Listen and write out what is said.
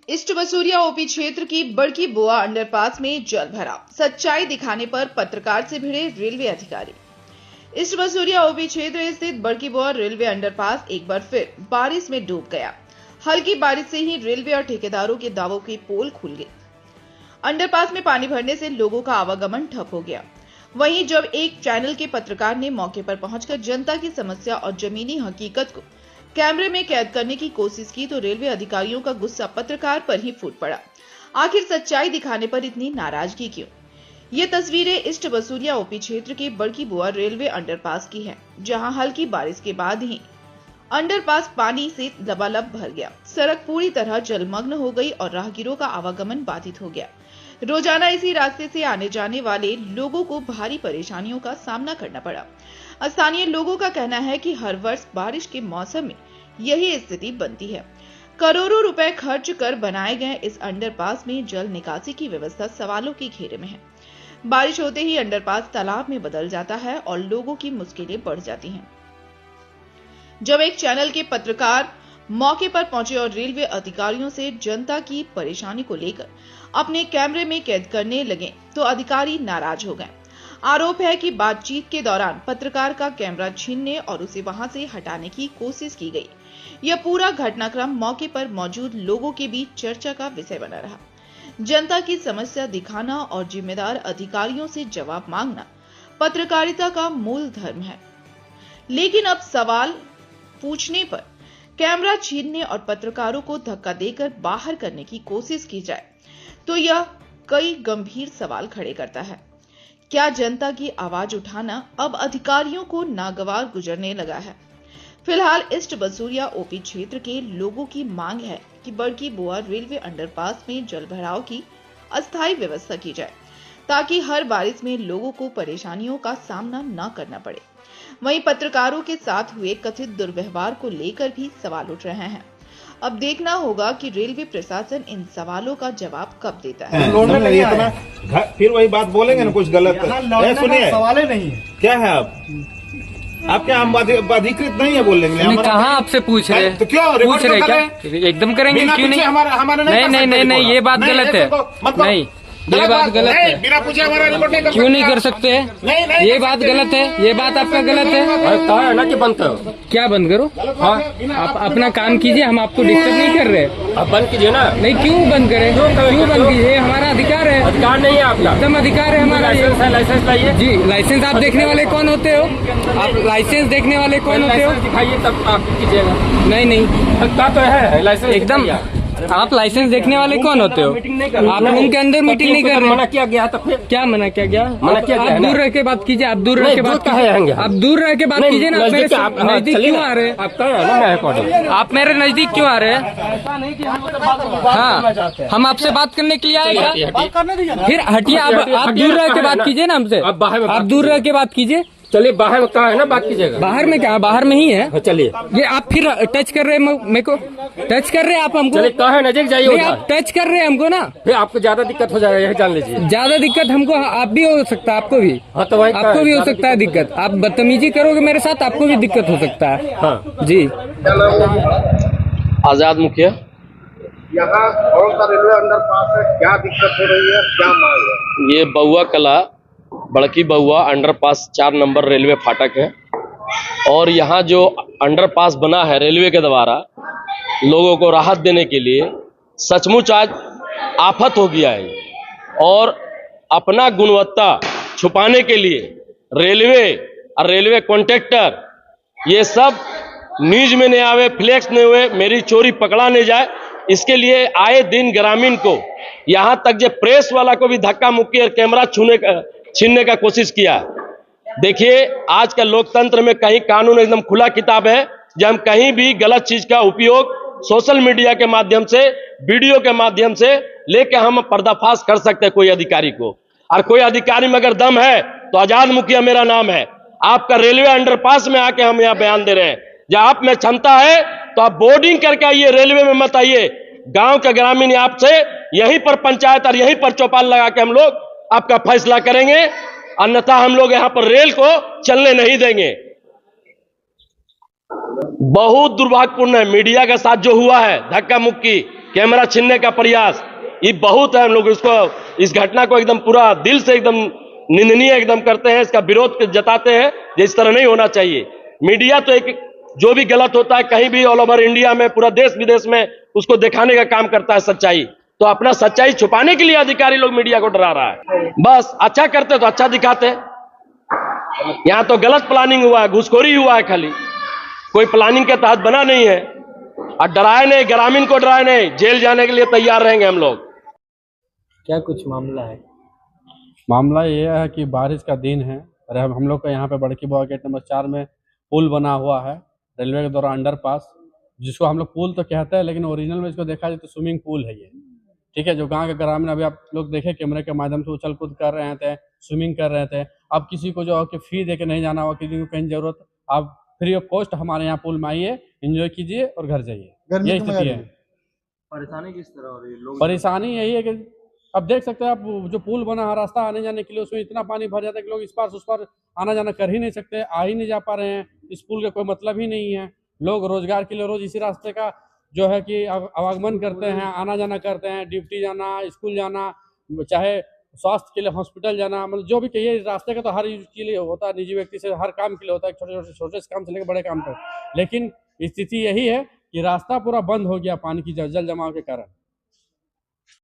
East Basuriya OP क्षेत्र की बड़की बुआ अंडरपास में जल भरा, सच्चाई दिखाने पर पत्रकार से भिड़े रेलवे अधिकारी। ईस्ट बसूरिया ओपी क्षेत्र स्थित बड़की बुआ रेलवे अंडरपास एक बार फिर बारिश में डूब गया। हल्की बारिश से ही रेलवे और ठेकेदारों के दावों की पोल खुल गई। अंडरपास में पानी भरने से लोगों का आवागमन ठप हो गया। वहीं जब एक चैनल के पत्रकार ने मौके पर पहुंचकर जनता की समस्या और जमीनी हकीकत को कैमरे में कैद करने की कोशिश की तो रेलवे अधिकारियों का गुस्सा पत्रकार पर ही फूट पड़ा। आखिर सच्चाई दिखाने पर इतनी नाराजगी क्यों? ये तस्वीरें ईस्ट बसूरिया ओपी क्षेत्र के बड़की बुआ रेलवे अंडरपास की है, जहां हल्की बारिश के बाद ही अंडरपास पानी से लबालब भर गया। सड़क पूरी तरह जलमग्न हो गई और राहगीरों का आवागमन बाधित हो गया। रोजाना इसी रास्ते से आने जाने वाले लोगों को भारी परेशानियों का सामना करना पड़ा। स्थानीय लोगों का कहना है कि हर वर्ष बारिश के मौसम में यही स्थिति बनती है। करोड़ों रुपए खर्च कर बनाए गए इस अंडरपास में जल निकासी की व्यवस्था सवालों के घेरे में है। बारिश होते ही अंडरपास तालाब में बदल जाता है और लोगों की मुश्किलें बढ़ जाती हैं। जब एक चैनल के पत्रकार मौके पर पहुंचे और रेलवे अधिकारियों से जनता की परेशानी को लेकर अपने कैमरे में कैद करने लगे तो अधिकारी नाराज हो गए। आरोप है कि बातचीत के दौरान पत्रकार का कैमरा छीनने और उसे वहां से हटाने की कोशिश की गई। यह पूरा घटनाक्रम मौके पर मौजूद लोगों के बीच चर्चा का विषय बना रहा। जनता की समस्या दिखाना और जिम्मेदार अधिकारियों से जवाब मांगना पत्रकारिता का मूल धर्म है, लेकिन अब सवाल पूछने पर कैमरा छीनने और पत्रकारों को धक्का देकर बाहर करने की कोशिश की जाए तो यह कई गंभीर सवाल खड़े करता है। क्या जनता की आवाज उठाना अब अधिकारियों को नागवार गुजरने लगा है? फिलहाल ईस्ट बसूरिया ओपी क्षेत्र के लोगों की मांग है कि बड़की बुआ रेलवे अंडरपास में जल भराव की अस्थायी व्यवस्था की जाए ताकि हर बारिश में लोगों को परेशानियों का सामना न करना पड़े। वहीं पत्रकारों के साथ हुए कथित दुर्व्यवहार को लेकर भी सवाल उठ रहे हैं। अब देखना होगा कि रेलवे प्रशासन इन सवालों का जवाब कब देता है। फिर वही बात बोलेंगे ना कुछ गलत। सुनिए, सवाल नहीं है। क्या है आप क्या हम अधिकृत नहीं है बोलेंगे? कहाँ आपसे पूछ रहे? तो क्यों पूछ रहे क्या? एकदम करेंगे, क्यों नहीं? हमारा नहीं, ये बात गलत है। नहीं, ये बात गलत है। बिना पूछे हमारा रिपोर्ट नहीं क्यों नहीं कर सकते? ये बात गलत है। ये बात आपका गलत है। कहा है ना कि बंद करो। क्या बंद करो? हाँ, आप अपना काम कीजिए, हम आपको डिस्टर्ब नहीं कर रहे। आप बंद कीजिए ना। नहीं, क्यों बंद करें? क्यों बंद कीजिए? हमारा अधिकार है। अधिकार नहीं है आपका? एकदम अधिकार है हमारा। लाइसेंस लाइए जी, लाइसेंस आप देखने वाले कौन होते हो? आप लाइसेंस देखने वाले कौन होते हो? दिखाइए तब आप कीजिएगा। नहीं, का तो है लाइसेंस एकदम। आप लाइसेंस देखने वाले कौन होते हो? आप रूम के अंदर मीटिंग नहीं कर रहे। मना किया गया तो फिर क्या मना किया गया? मना किया गया आप दूर रह के बात कीजिए। आप दूर रह के बात कीजिए। आप दूर रह के बात कीजिए ना। मेरे नजदीक क्यों आ रहे हैं? आप मेरे नजदीक क्यों आ रहे हैं? हाँ, हम आपसे बात करने के लिए आए क्या? फिर हटिए। आप दूर रह के बात कीजिए ना हमसे। आप दूर रह के बात कीजिए। चलिए, बाहर में कहा है ना बात कीजिएगा। बाहर में क्या? बाहर में ही है। चलिए, ये आप फिर टच कर रहे हैं मेरे को। टच कर रहे हैं आप हमको। चलिए, कहा है नजदीक जाइए। आप टच कर रहे हैं हमको ना। फिर आपको ज्यादा दिक्कत हो जाएगा, यही जान लीजिए। ज्यादा दिक्कत हमको, आप भी हो सकता है, आपको भी। हाँ, तो वही आपको भी हो सकता है दिक्कत। आप बदतमीजी करोगे मेरे साथ, आपको भी दिक्कत हो सकता है। हाँ जी। आजाद मुखिया। यहाँ कौन सा रेलवे अंडरपास है? क्या दिक्कत हो रही है? क्या मांग है? ये बहुआ कला बड़की बहुआ अंडरपास 4 नंबर रेलवे फाटक है और यहाँ जो अंडरपास बना है रेलवे के द्वारा लोगों को राहत देने के लिए सचमुच आज आफत हो गया है। और अपना गुणवत्ता छुपाने के लिए रेलवे और रेलवे कॉन्ट्रैक्टर ये सब न्यूज में नहीं आवे, फ्लैक्स नहीं हुए, मेरी चोरी पकड़ा नहीं जाए, इसके लिए आए दिन ग्रामीण को यहाँ तक जो प्रेस वाला को भी धक्का मुक्की और कैमरा छीनने का कोशिश किया। देखिए, आज का लोकतंत्र में कहीं कानून एकदम खुला किताब है, जब हम कहीं भी गलत चीज का उपयोग सोशल मीडिया के माध्यम से, वीडियो के माध्यम से लेके हम पर्दाफाश कर सकते हैं कोई अधिकारी को। और कोई अधिकारी में अगर दम है तो आजाद मुखिया मेरा नाम है। आपका रेलवे अंडरपास में आके हम यहाँ बयान दे रहे हैं। जब आप में क्षमता है तो आप बोर्डिंग करके आइए, रेलवे में मत आइए। गांव के ग्रामीण आपसे यहीं पर पंचायत और यहीं पर चौपाल लगा के हम लोग आपका फैसला करेंगे, अन्यथा हम लोग यहां पर रेल को चलने नहीं देंगे। बहुत दुर्भाग्यपूर्ण है। मीडिया के साथ जो हुआ है धक्का मुक्की, कैमरा छीनने का प्रयास, ये बहुत है। हम लोग इसको, इस घटना को एकदम पूरा दिल से एकदम निंदनीय एकदम करते हैं, इसका विरोध जताते हैं। इस तरह नहीं होना चाहिए। मीडिया तो एक जो भी गलत होता है कहीं भी ऑल ओवर इंडिया में, पूरा देश विदेश में उसको दिखाने का काम करता है सच्चाई। तो अपना सच्चाई छुपाने के लिए अधिकारी लोग मीडिया को डरा रहा है। बस अच्छा करते तो अच्छा दिखाते। यहाँ तो गलत प्लानिंग हुआ है, घुसखोरी हुआ है, खाली कोई प्लानिंग के तहत बना नहीं है। और डराए नहीं, ग्रामीण को डराए नहीं, जेल जाने के लिए तैयार रहेंगे हम लोग। क्या कुछ मामला है? मामला ये है कि बारिश का दिन है और हम लोग का यहाँ पे बड़की बुआ गेट नंबर 4 में पुल बना हुआ है रेलवे के द्वारा, अंडरपास, जिसको हम लोग पुल तो कहते हैं लेकिन ओरिजिनल में इसको देखा जाए तो स्विमिंग पूल है ये। ठीक है, जो गांव के ग्रामीण अभी आप लोग देखे कैमरे के माध्यम से उछल कूद कर रहे थे, स्विमिंग कर रहे थे। अब किसी को जो कि फी दे के नहीं जाना हुआ, किसी को कहीं जरूरत, आप फ्री ऑफ कॉस्ट हमारे यहाँ पुल में आइए, एंजॉय कीजिए और घर जाइए। यही स्थिति है। परेशानी किस तरह हो रही है? लोग परेशानी यही है कि अब देख सकते हैं आप, जो पुल बना है रास्ता आने जाने के लिए, उसमें इतना पानी भर जाता है कि लोग इस पार उस पार आना जाना कर ही नहीं सकते, आ ही नहीं जा पा रहे हैं। इस पुल का कोई मतलब ही नहीं है। लोग रोजगार के लिए रोज इसी रास्ते का जो है कि आवागमन करते हैं, आना जाना करते हैं, ड्यूटी जाना, स्कूल जाना, चाहे स्वास्थ्य के लिए हॉस्पिटल जाना, मतलब जो भी कहिए रास्ते का तो हर यूज के लिए होता है, निजी व्यक्ति से हर काम के लिए होता है, छोटे से काम से लेकर बड़े काम तक। लेकिन स्थिति यही है कि रास्ता पूरा बंद हो गया पानी की जल जमाव के कारण।